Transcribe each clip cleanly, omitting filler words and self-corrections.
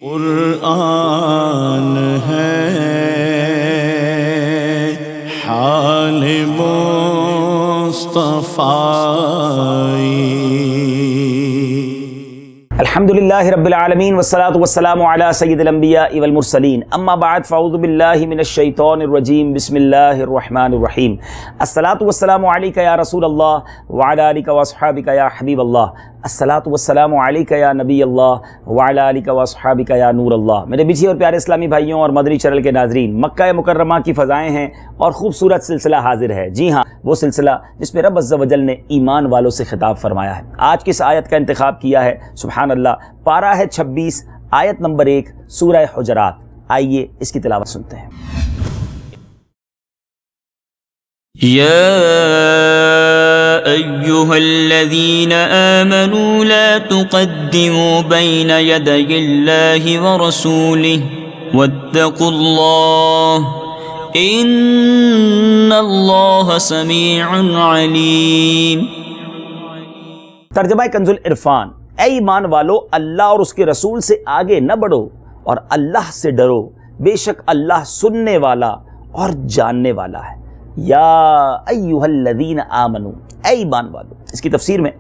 قرآن ہے حال مصطفی۔ الحمدللہ رب العالمین والصلاة والسلام علی سید الانبیاء والمرسلین، اما بعد فاعوذ باللہ من الشیطان الرجیم، بسم اللہ الرحمن الرحیم۔ الصلاة والسلام علیک یا رسول اللہ وعلی آلک واصحابک یا حبیب اللہ، الصلاة والسلام علیک یا نبی اللہ وعلی آلک واصحابک یا نور اللہ۔ میرے میٹھے اور پیارے اسلامی بھائیوں اور مدنی چینل کے ناظرین، مکہ مکرمہ کی فضائیں ہیں اور خوبصورت سلسلہ حاضر ہے۔ جی ہاں، وہ سلسلہ جس میں رب عز و جل نے ایمان والوں سے خطاب فرمایا ہے۔ آج کس آیت کا انتخاب کیا ہے؟ سبحان اللہ، پارہ ہے 26، آیت نمبر 1، سورہ حجرات۔ آئیے اس کی تلاوت سنتے ہیں۔ يا أيها الذين آمنوا لا تقدموا بين يدي الله ورسوله واتقوا الله إن الله سميع عليم۔ ترجمہ کنز العرفان۔ اے ایمان والو، اللہ اور اس کے رسول سے آگے نہ بڑھو اور اللہ سے ڈرو، بے شک اللہ سننے والا اور جاننے والا ہے۔ یا ایہا الذین آمنو، اے ایمان والو۔ اس کی تفسیر میں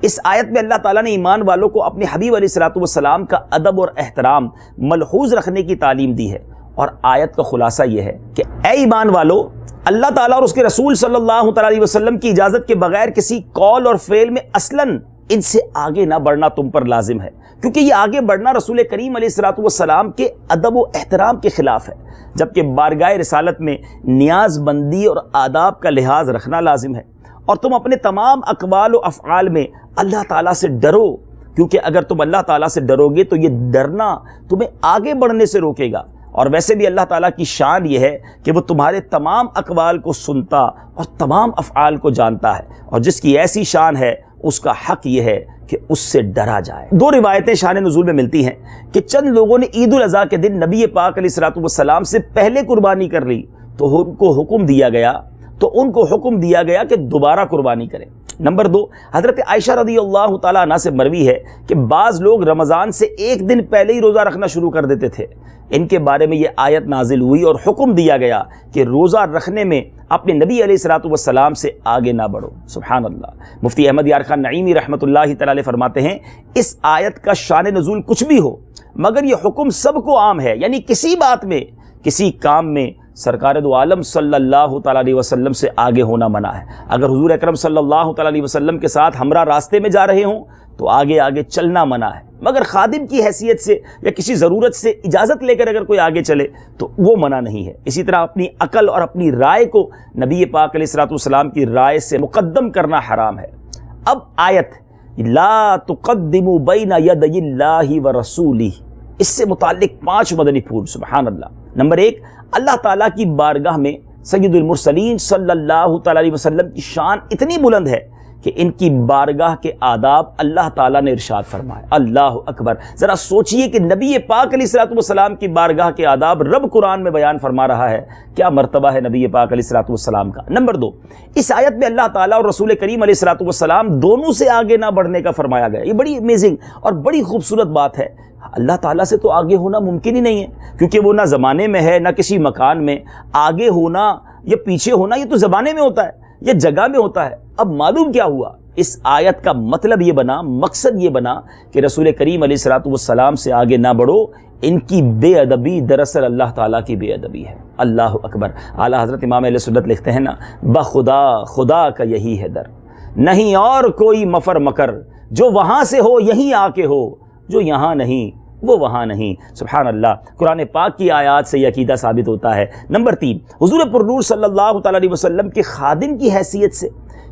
اس آیت میں اللہ تعالیٰ نے ایمان والوں کو اپنے حبیب علیہ الصلوۃ والسلام کا ادب اور احترام ملحوظ رکھنے کی تعلیم دی ہے، اور آیت کا خلاصہ یہ ہے کہ اے ایمان والو، اللہ تعالیٰ اور اس کے رسول صلی اللہ تعالیٰ علیہ وسلم کی اجازت کے بغیر کسی قول اور فعل میں اصلاً ان سے آگے نہ بڑھنا تم پر لازم ہے، کیونکہ یہ آگے بڑھنا رسول کریم علیہ الصلوۃ والسلام کے ادب و احترام کے خلاف ہے، جبکہ بارگاہ رسالت میں نیاز بندی اور آداب کا لحاظ رکھنا لازم ہے۔ اور تم اپنے تمام اقوال و افعال میں اللہ تعالیٰ سے ڈرو، کیونکہ اگر تم اللہ تعالیٰ سے ڈرو گے تو یہ ڈرنا تمہیں آگے بڑھنے سے روکے گا۔ اور ویسے بھی اللہ تعالیٰ کی شان یہ ہے کہ وہ تمہارے تمام اقوال کو سنتا اور تمام افعال کو جانتا ہے، اور جس کی ایسی شان ہے اس کا حق یہ ہے کہ اس سے ڈرا جائے۔ دو روایتیں شان نزول میں ملتی ہیں کہ چند لوگوں نے عید الاضحیٰ کے دن نبی پاک علیہ الصلوۃ والسلام سے پہلے قربانی کر لی تو ان کو حکم دیا گیا کہ دوبارہ قربانی کریں۔ نمبر 2، حضرت عائشہ رضی اللہ تعالیٰ عنہ سے مروی ہے کہ بعض لوگ رمضان سے ایک دن پہلے ہی روزہ رکھنا شروع کر دیتے تھے۔ ان کے بارے میں یہ آیت نازل ہوئی اور حکم دیا گیا کہ روزہ رکھنے میں اپنے نبی علیہ الصلوۃ والسلام سے آگے نہ بڑھو۔ سبحان اللہ۔ مفتی احمد یار خان نعیمی رحمۃ اللہ تعالی علیہ فرماتے ہیں، اس آیت کا شان نزول کچھ بھی ہو مگر یہ حکم سب کو عام ہے، یعنی کسی بات میں، کسی کام میں سرکار دو عالم صلی اللہ تعالیٰ علیہ وسلم سے آگے ہونا منع ہے۔ اگر حضور اکرم صلی اللہ تعالیٰ علیہ وسلم کے ساتھ ہمراہ راستے میں جا رہے ہوں تو آگے آگے چلنا منع ہے، مگر خادم کی حیثیت سے یا کسی ضرورت سے اجازت لے کر اگر کوئی آگے چلے تو وہ منع نہیں ہے۔ اسی طرح اپنی عقل اور اپنی رائے کو نبی پاک علیہ الصلوۃ والسلام کی رائے سے مقدم کرنا حرام ہے۔ اب آیت لا تقدموا بین یدی اللہ ورسولہ، اس سے متعلق 5 مدنی پھول۔ سبحان اللہ۔ نمبر 1، اللہ تعالیٰ کی بارگاہ میں سید المرسلین صلی اللہ تعالیٰ علیہ وسلم کی شان اتنی بلند ہے کہ ان کی بارگاہ کے آداب اللہ تعالیٰ نے ارشاد فرمائے۔ اللہ اکبر۔ ذرا سوچئے کہ نبی پاک علیہ الصلوۃ والسلام کی بارگاہ کے آداب رب قرآن میں بیان فرما رہا ہے، کیا مرتبہ ہے نبی پاک علیہ الصلوۃ والسلام کا۔ نمبر 2، اس آیت میں اللہ تعالیٰ اور رسول کریم علیہ الصلوۃ والسلام دونوں سے آگے نہ بڑھنے کا فرمایا گیا۔ یہ بڑی امیزنگ اور بڑی خوبصورت بات ہے۔ اللہ تعالیٰ سے تو آگے ہونا ممکن ہی نہیں ہے، کیونکہ وہ نہ زمانے میں ہے نہ کسی مکان میں۔ آگے ہونا یا پیچھے ہونا یہ تو زمانے میں ہوتا ہے یا جگہ میں ہوتا ہے۔ اب معلوم کیا ہوا؟ اس آیت کا مطلب یہ بنا، مقصد یہ بنا کہ رسول کریم علیہ الصلوۃ والسلام سے آگے نہ بڑھو، ان کی بے ادبی دراصل اللہ تعالیٰ کی بے ادبی ہے۔ اللہ اکبر۔ اعلیٰ حضرت امام اہل سنت لکھتے ہیں نا، بخدا خدا کا یہی ہے در، نہیں اور کوئی مفر مکر، جو وہاں سے ہو یہیں آ کے ہو، جو یہاں نہیں وہ وہاں نہیں۔ سبحان اللہ۔ قرآن پاک کی آیات سے یہ عقیدہ ثابت ہوتا ہے۔ نمبر 3، حضور پرنور صلی اللہ تعالیٰ علیہ وسلم کے خادم کی حیثیت سے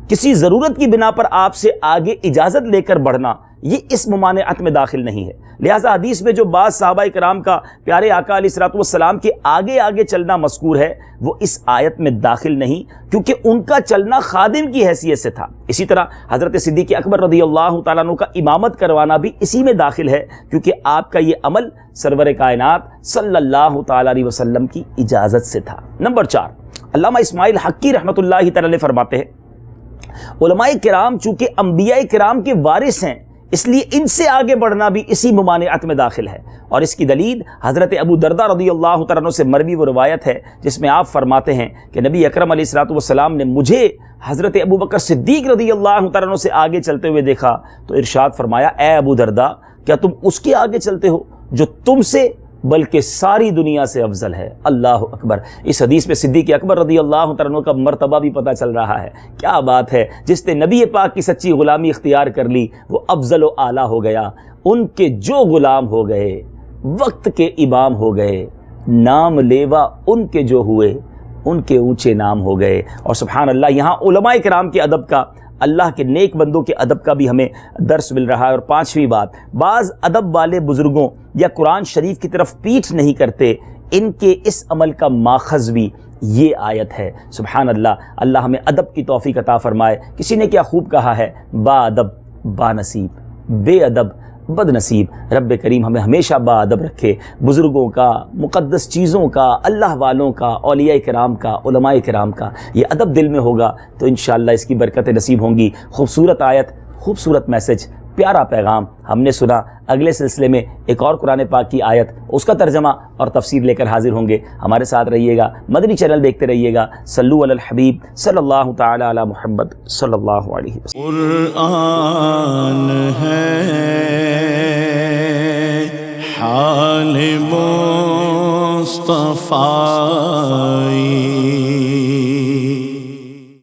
کسی ضرورت کی بنا پر آپ سے آگے اجازت لے کر بڑھنا یہ اس ممانعت میں داخل نہیں ہے۔ لہٰذا حدیث میں جو بعض صحابہ کرام کا پیارے آقا علیہ الصلوۃ والسلام کے آگے آگے چلنا مذکور ہے وہ اس آیت میں داخل نہیں، کیونکہ ان کا چلنا خادم کی حیثیت سے تھا۔ اسی طرح حضرت صدیق اکبر رضی اللہ تعالیٰ عنہ کا امامت کروانا بھی اسی میں داخل ہے، کیونکہ آپ کا یہ عمل سرور کائنات صلی اللہ تعالیٰ علیہ وسلم کی اجازت سے تھا۔ نمبر 4، علامہ اسماعیل حقی رحمۃ اللہ تعالیٰ علیہ فرماتے ہیں، علماء کرام چونکہ انبیاء کرام کے وارث ہیں، اس لیے ان سے آگے بڑھنا بھی اسی ممانعت میں داخل ہے۔ اور اس کی دلیل حضرت ابو درداء رضی اللہ تعالیٰ عنہ سے مروی وہ روایت ہے جس میں آپ فرماتے ہیں کہ نبی اکرم علیہ الصلوۃ والسلام نے مجھے حضرت ابو بکر صدیق رضی اللہ تعالیٰ عنہ سے آگے چلتے ہوئے دیکھا تو ارشاد فرمایا، اے ابو درداء، کیا تم اس کے آگے چلتے ہو جو تم سے بلکہ ساری دنیا سے افضل ہے؟ اللہ اکبر۔ اس حدیث میں صدیق اکبر رضی اللہ تعالیٰ عنہ کا مرتبہ بھی پتہ چل رہا ہے۔ کیا بات ہے، جس نے نبی پاک کی سچی غلامی اختیار کر لی وہ افضل و اعلیٰ ہو گیا۔ ان کے جو غلام ہو گئے، وقت کے امام ہو گئے، نام لیوا ان کے جو ہوئے، ان کے اونچے نام ہو گئے۔ اور سبحان اللہ، یہاں علماء کرام کے ادب کا، اللہ کے نیک بندوں کے ادب کا بھی ہمیں درس مل رہا ہے۔ اور پانچویں بات، بعض ادب والے بزرگوں یا قرآن شریف کی طرف پیٹھ نہیں کرتے، ان کے اس عمل کا ماخذ بھی یہ آیت ہے۔ سبحان اللہ، اللہ ہمیں ادب کی توفیق عطا فرمائے۔ کسی نے کیا خوب کہا ہے، با ادب با نصیب، بے ادب بد نصیب۔ رب کریم ہمیں ہمیشہ با ادب رکھے، بزرگوں کا، مقدس چیزوں کا، اللہ والوں کا، اولیاء کرام کا، علماء کرام کا یہ ادب دل میں ہوگا تو انشاءاللہ اس کی برکتیں نصیب ہوں گی۔ خوبصورت آیت، خوبصورت میسج، پیارا پیغام ہم نے سنا۔ اگلے سلسلے میں ایک اور قرآن پاک کی آیت، اس کا ترجمہ اور تفسیر لے کر حاضر ہوں گے۔ ہمارے ساتھ رہیے گا، مدنی چینل دیکھتے رہیے گا۔ صلو علی الحبیب صلی اللہ تعالی علی محمد صلی اللہ علیہ وسلم۔ قرآن ہے حال مصطفیٰ